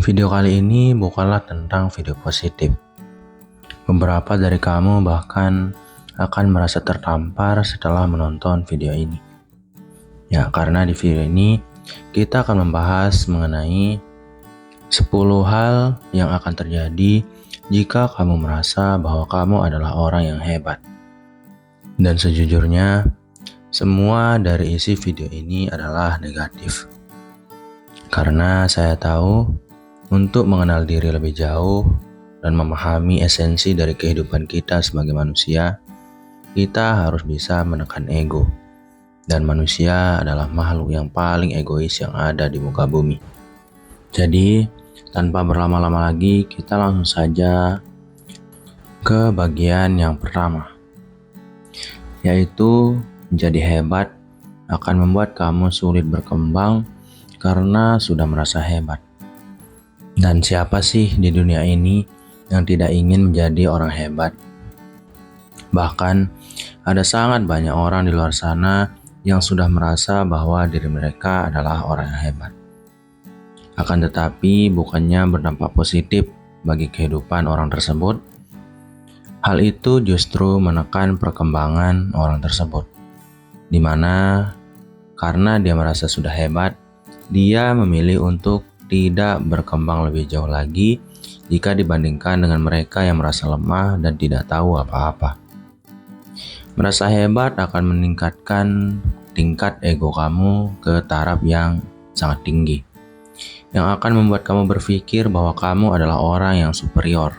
Video kali ini bukanlah tentang video positif. Beberapa dari kamu bahkan akan merasa tertampar setelah menonton video ini. Ya, karena di video ini kita akan membahas mengenai 10 hal yang akan terjadi jika kamu merasa bahwa kamu adalah orang yang hebat. Dan sejujurnya, semua dari isi video ini adalah negatif. Karena saya tahu untuk mengenal diri lebih jauh dan memahami esensi dari kehidupan kita sebagai manusia, kita harus bisa menekan ego. Dan manusia adalah makhluk yang paling egois yang ada di muka bumi. Jadi, tanpa berlama-lama lagi, kita langsung saja ke bagian yang pertama, yaitu menjadi hebat akan membuat kamu sulit berkembang karena sudah merasa hebat. Dan siapa sih di dunia ini yang tidak ingin menjadi orang hebat? Bahkan ada sangat banyak orang di luar sana yang sudah merasa bahwa diri mereka adalah orang yang hebat. Akan tetapi bukannya berdampak positif bagi kehidupan orang tersebut. Hal itu justru menekan perkembangan orang tersebut. Di mana karena dia merasa sudah hebat, dia memilih untuk tidak berkembang lebih jauh lagi jika dibandingkan dengan mereka yang merasa lemah dan tidak tahu apa-apa. Merasa hebat akan meningkatkan tingkat ego kamu ke taraf yang sangat tinggi, yang akan membuat kamu berpikir bahwa kamu adalah orang yang superior.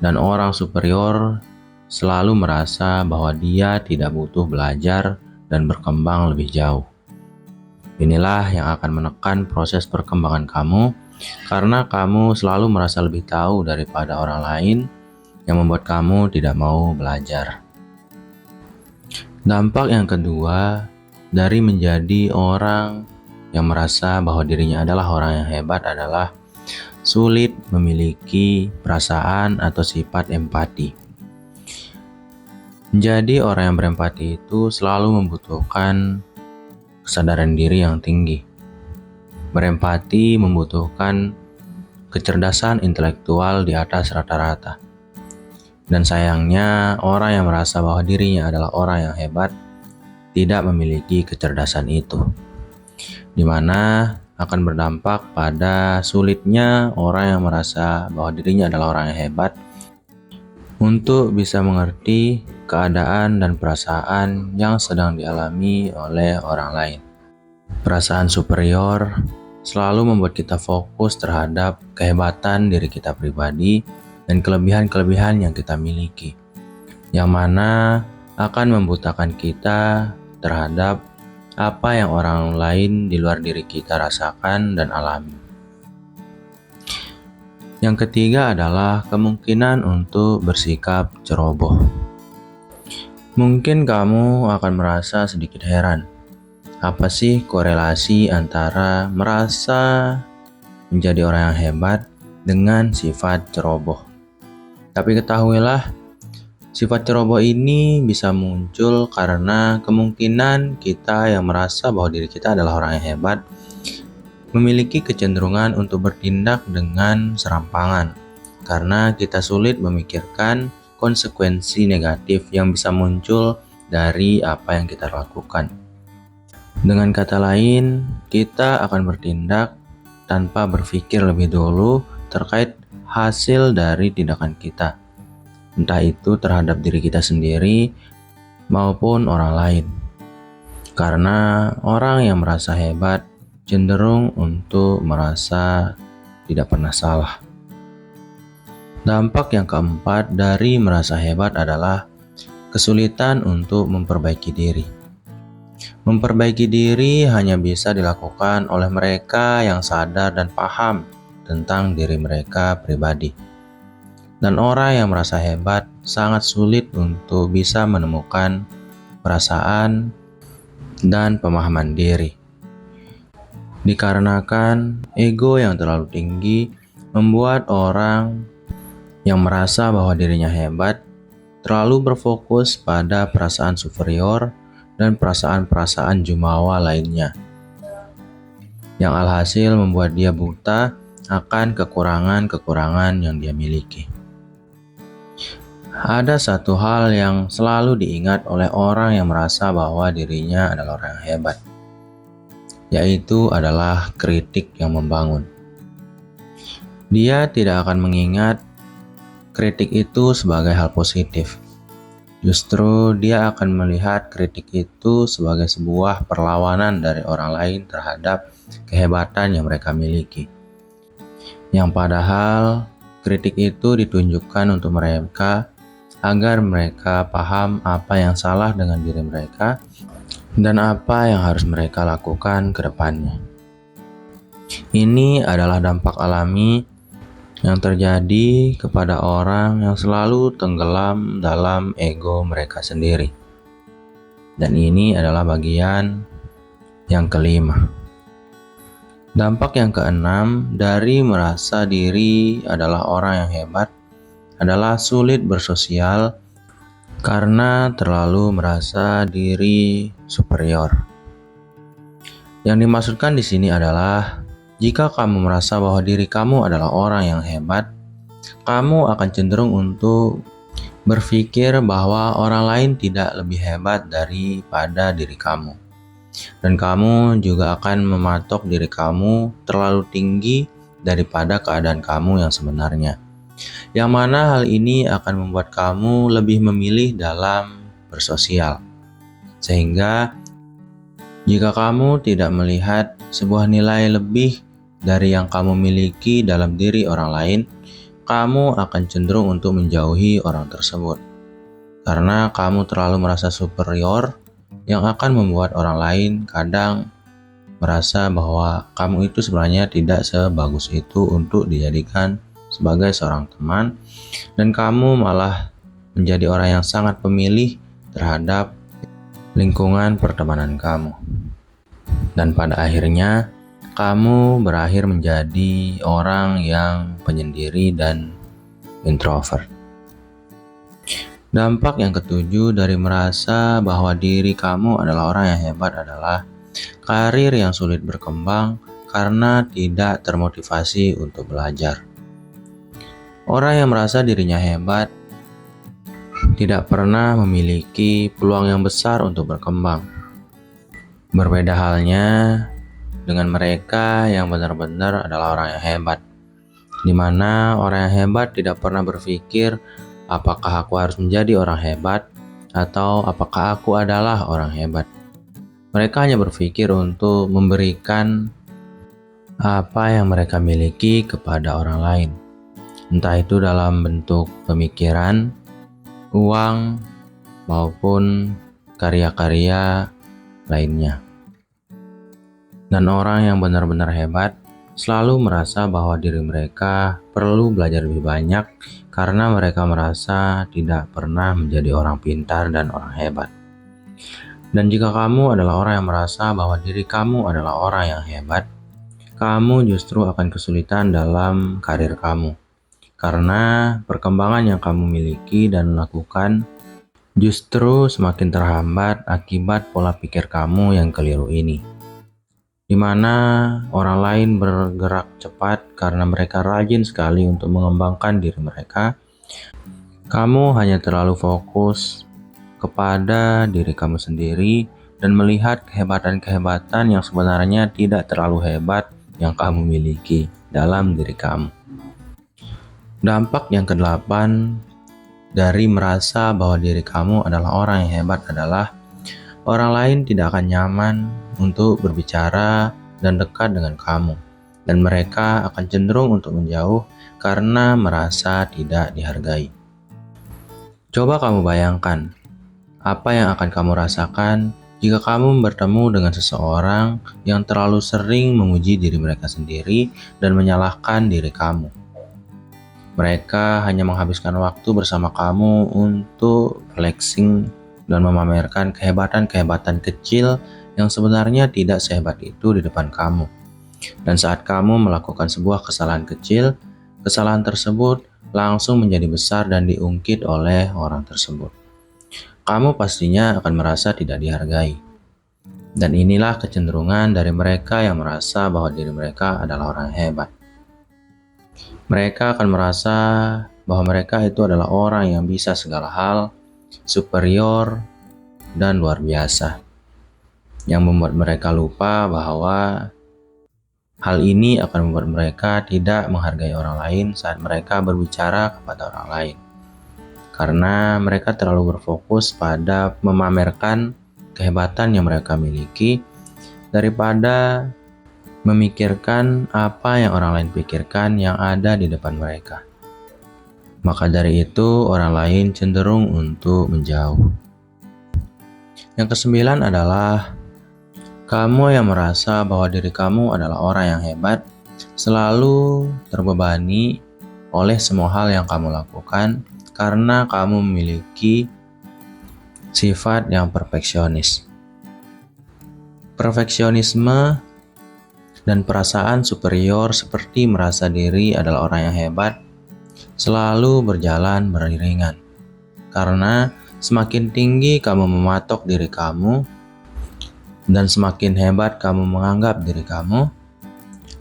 Dan orang superior selalu merasa bahwa dia tidak butuh belajar dan berkembang lebih jauh. Inilah yang akan menekan proses perkembangan kamu karena kamu selalu merasa lebih tahu daripada orang lain yang membuat kamu tidak mau belajar. Dampak yang kedua dari menjadi orang yang merasa bahwa dirinya adalah orang yang hebat adalah sulit memiliki perasaan atau sifat empati. Menjadi orang yang berempati itu selalu membutuhkan kesadaran diri yang tinggi. Berempati membutuhkan kecerdasan intelektual di atas rata-rata. Dan sayangnya, orang yang merasa bahwa dirinya adalah orang yang hebat tidak memiliki kecerdasan itu, di mana akan berdampak pada sulitnya orang yang merasa bahwa dirinya adalah orang yang hebat untuk bisa mengerti keadaan dan perasaan yang sedang dialami oleh orang lain. Perasaan superior selalu membuat kita fokus terhadap kehebatan diri kita pribadi dan kelebihan-kelebihan yang kita miliki, yang mana akan membutakan kita terhadap apa yang orang lain di luar diri kita rasakan dan alami. Yang ketiga adalah kemungkinan untuk bersikap ceroboh. Mungkin kamu akan merasa sedikit heran, apa sih korelasi antara merasa menjadi orang yang hebat dengan sifat ceroboh? Tapi ketahuilah, sifat ceroboh ini bisa muncul karena kemungkinan kita yang merasa bahwa diri kita adalah orang yang hebat memiliki kecenderungan untuk bertindak dengan serampangan karena kita sulit memikirkan konsekuensi negatif yang bisa muncul dari apa yang kita lakukan. Dengan kata lain, kita akan bertindak tanpa berpikir lebih dulu terkait hasil dari tindakan kita, entah itu terhadap diri kita sendiri maupun orang lain. Karena orang yang merasa hebat cenderung untuk merasa tidak pernah salah. Dampak yang keempat dari merasa hebat adalah kesulitan untuk memperbaiki diri. Memperbaiki diri hanya bisa dilakukan oleh mereka yang sadar dan paham tentang diri mereka pribadi. Dan orang yang merasa hebat sangat sulit untuk bisa menemukan perasaan dan pemahaman diri. Dikarenakan ego yang terlalu tinggi membuat orang yang merasa bahwa dirinya hebat terlalu berfokus pada perasaan superior dan perasaan-perasaan jumawa lainnya, yang alhasil membuat dia buta akan kekurangan-kekurangan yang dia miliki. Ada satu hal yang selalu diingat oleh orang yang merasa bahwa dirinya adalah orang yang hebat, yaitu adalah kritik yang membangun. Dia tidak akan mengingat kritik itu sebagai hal positif. Justru dia akan melihat kritik itu sebagai sebuah perlawanan dari orang lain terhadap kehebatan yang mereka miliki. Yang padahal kritik itu ditunjukkan untuk mereka agar mereka paham apa yang salah dengan diri mereka dan apa yang harus mereka lakukan ke depannya. Ini adalah dampak alami yang terjadi kepada orang yang selalu tenggelam dalam ego mereka sendiri. Dan ini adalah bagian yang kelima. Dampak yang keenam dari merasa diri adalah orang yang hebat adalah sulit bersosial karena terlalu merasa diri superior. Yang dimaksudkan di sini adalah jika kamu merasa bahwa diri kamu adalah orang yang hebat, kamu akan cenderung untuk berpikir bahwa orang lain tidak lebih hebat daripada diri kamu. Dan kamu juga akan mematok diri kamu terlalu tinggi daripada keadaan kamu yang sebenarnya. Yang mana hal ini akan membuat kamu lebih memilih dalam bersosial. Sehingga jika kamu tidak melihat sebuah nilai lebih dari yang kamu miliki dalam diri orang lain, kamu akan cenderung untuk menjauhi orang tersebut. Karena kamu terlalu merasa superior yang akan membuat orang lain kadang merasa bahwa kamu itu sebenarnya tidak sebagus itu untuk dijadikan sebagai seorang teman, dan kamu malah menjadi orang yang sangat pemilih terhadap lingkungan pertemanan kamu. Dan pada akhirnya, kamu berakhir menjadi orang yang penyendiri dan introvert. Dampak yang ketujuh dari merasa bahwa diri kamu adalah orang yang hebat adalah karir yang sulit berkembang karena tidak termotivasi untuk belajar. Orang yang merasa dirinya hebat tidak pernah memiliki peluang yang besar untuk berkembang. Berbeda halnya dengan mereka yang benar-benar adalah orang yang hebat, di mana orang yang hebat tidak pernah berpikir apakah aku harus menjadi orang hebat atau apakah aku adalah orang hebat. Mereka hanya berpikir untuk memberikan apa yang mereka miliki kepada orang lain, entah itu dalam bentuk pemikiran, uang, maupun karya-karya lainnya. Dan orang yang benar-benar hebat selalu merasa bahwa diri mereka perlu belajar lebih banyak karena mereka merasa tidak pernah menjadi orang pintar dan orang hebat. Dan jika kamu adalah orang yang merasa bahwa diri kamu adalah orang yang hebat, kamu justru akan kesulitan dalam karir kamu. Karena perkembangan yang kamu miliki dan lakukan justru semakin terhambat akibat pola pikir kamu yang keliru ini. Di mana orang lain bergerak cepat karena mereka rajin sekali untuk mengembangkan diri mereka, kamu hanya terlalu fokus kepada diri kamu sendiri dan melihat kehebatan-kehebatan yang sebenarnya tidak terlalu hebat yang kamu miliki dalam diri kamu. Dampak yang kedelapan dari merasa bahwa diri kamu adalah orang yang hebat adalah orang lain tidak akan nyaman untuk berbicara dan dekat dengan kamu, dan mereka akan cenderung untuk menjauh karena merasa tidak dihargai. Coba kamu bayangkan, apa yang akan kamu rasakan jika kamu bertemu dengan seseorang yang terlalu sering memuji diri mereka sendiri dan menyalahkan diri kamu. Mereka hanya menghabiskan waktu bersama kamu untuk flexing dan memamerkan kehebatan-kehebatan kecil yang sebenarnya tidak sehebat itu di depan kamu. Dan saat kamu melakukan sebuah kesalahan kecil, kesalahan tersebut langsung menjadi besar dan diungkit oleh orang tersebut. Kamu pastinya akan merasa tidak dihargai. Dan inilah kecenderungan dari mereka yang merasa bahwa diri mereka adalah orang hebat. Mereka akan merasa bahwa mereka itu adalah orang yang bisa segala hal, superior, dan luar biasa. Yang membuat mereka lupa bahwa hal ini akan membuat mereka tidak menghargai orang lain saat mereka berbicara kepada orang lain. Karena mereka terlalu berfokus pada memamerkan kehebatan yang mereka miliki daripada memikirkan apa yang orang lain pikirkan yang ada di depan mereka. Maka dari itu, orang lain cenderung untuk menjauh. Yang kesembilan adalah kamu yang merasa bahwa diri kamu adalah orang yang hebat, selalu terbebani oleh semua hal yang kamu lakukan karena kamu memiliki sifat yang perfeksionis. Perfeksionisme dan perasaan superior seperti merasa diri adalah orang yang hebat selalu berjalan beriringan. Karena semakin tinggi kamu mematok diri kamu dan semakin hebat kamu menganggap diri kamu,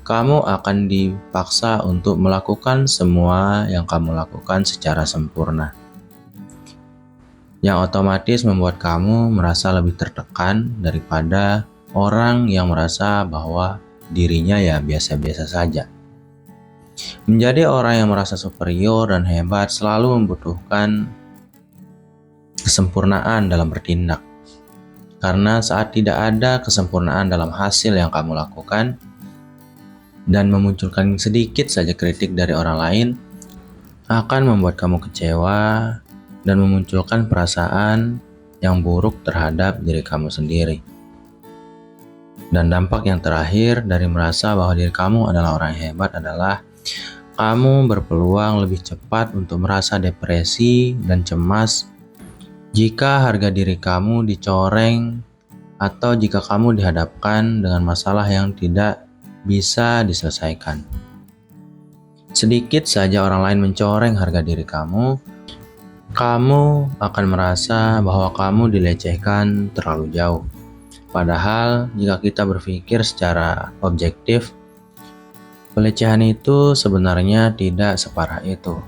kamu akan dipaksa untuk melakukan semua yang kamu lakukan secara sempurna. Yang otomatis membuat kamu merasa lebih tertekan daripada orang yang merasa bahwa dirinya ya biasa-biasa saja. Menjadi orang yang merasa superior dan hebat selalu membutuhkan kesempurnaan dalam bertindak. Karena saat tidak ada kesempurnaan dalam hasil yang kamu lakukan, dan memunculkan sedikit saja kritik dari orang lain akan membuat kamu kecewa dan memunculkan perasaan yang buruk terhadap diri kamu sendiri. Dan dampak yang terakhir dari merasa bahwa diri kamu adalah orang yang hebat adalah kamu berpeluang lebih cepat untuk merasa depresi dan cemas jika harga diri kamu dicoreng atau jika kamu dihadapkan dengan masalah yang tidak bisa diselesaikan. Sedikit saja orang lain mencoreng harga diri kamu akan merasa bahwa kamu dilecehkan terlalu jauh. Padahal jika kita berpikir secara objektif, pelecehan itu sebenarnya tidak separah itu.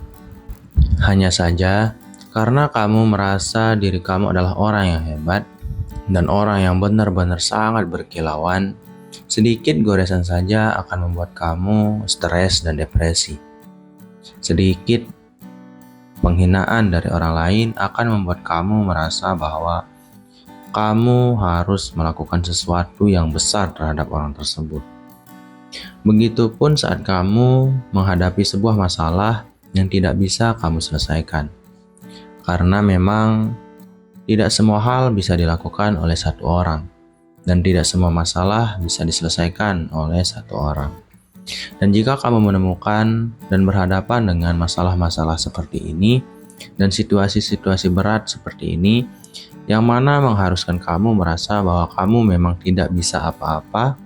Hanya saja karena kamu merasa diri kamu adalah orang yang hebat dan orang yang benar-benar sangat berkilauan, sedikit goresan saja akan membuat kamu stres dan depresi. Sedikit penghinaan dari orang lain akan membuat kamu merasa bahwa kamu harus melakukan sesuatu yang besar terhadap orang tersebut. Begitupun saat kamu menghadapi sebuah masalah yang tidak bisa kamu selesaikan. Karena memang tidak semua hal bisa dilakukan oleh satu orang, dan tidak semua masalah bisa diselesaikan oleh satu orang. Dan jika kamu menemukan dan berhadapan dengan masalah-masalah seperti ini, dan situasi-situasi berat seperti ini, yang mana mengharuskan kamu merasa bahwa kamu memang tidak bisa apa-apa,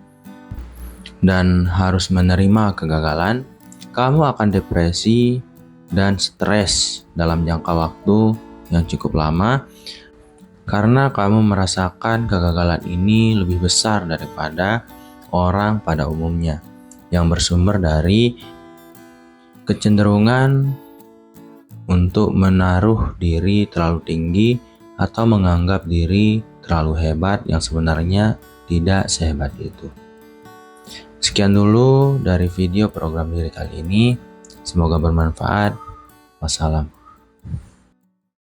dan harus menerima kegagalan, kamu akan depresi dan stres dalam jangka waktu yang cukup lama, karena kamu merasakan kegagalan ini lebih besar daripada orang pada umumnya, yang bersumber dari kecenderungan untuk menaruh diri terlalu tinggi atau menganggap diri terlalu hebat yang sebenarnya tidak sehebat itu. Sekian dulu dari video program diri kali ini. Semoga bermanfaat. Wassalam.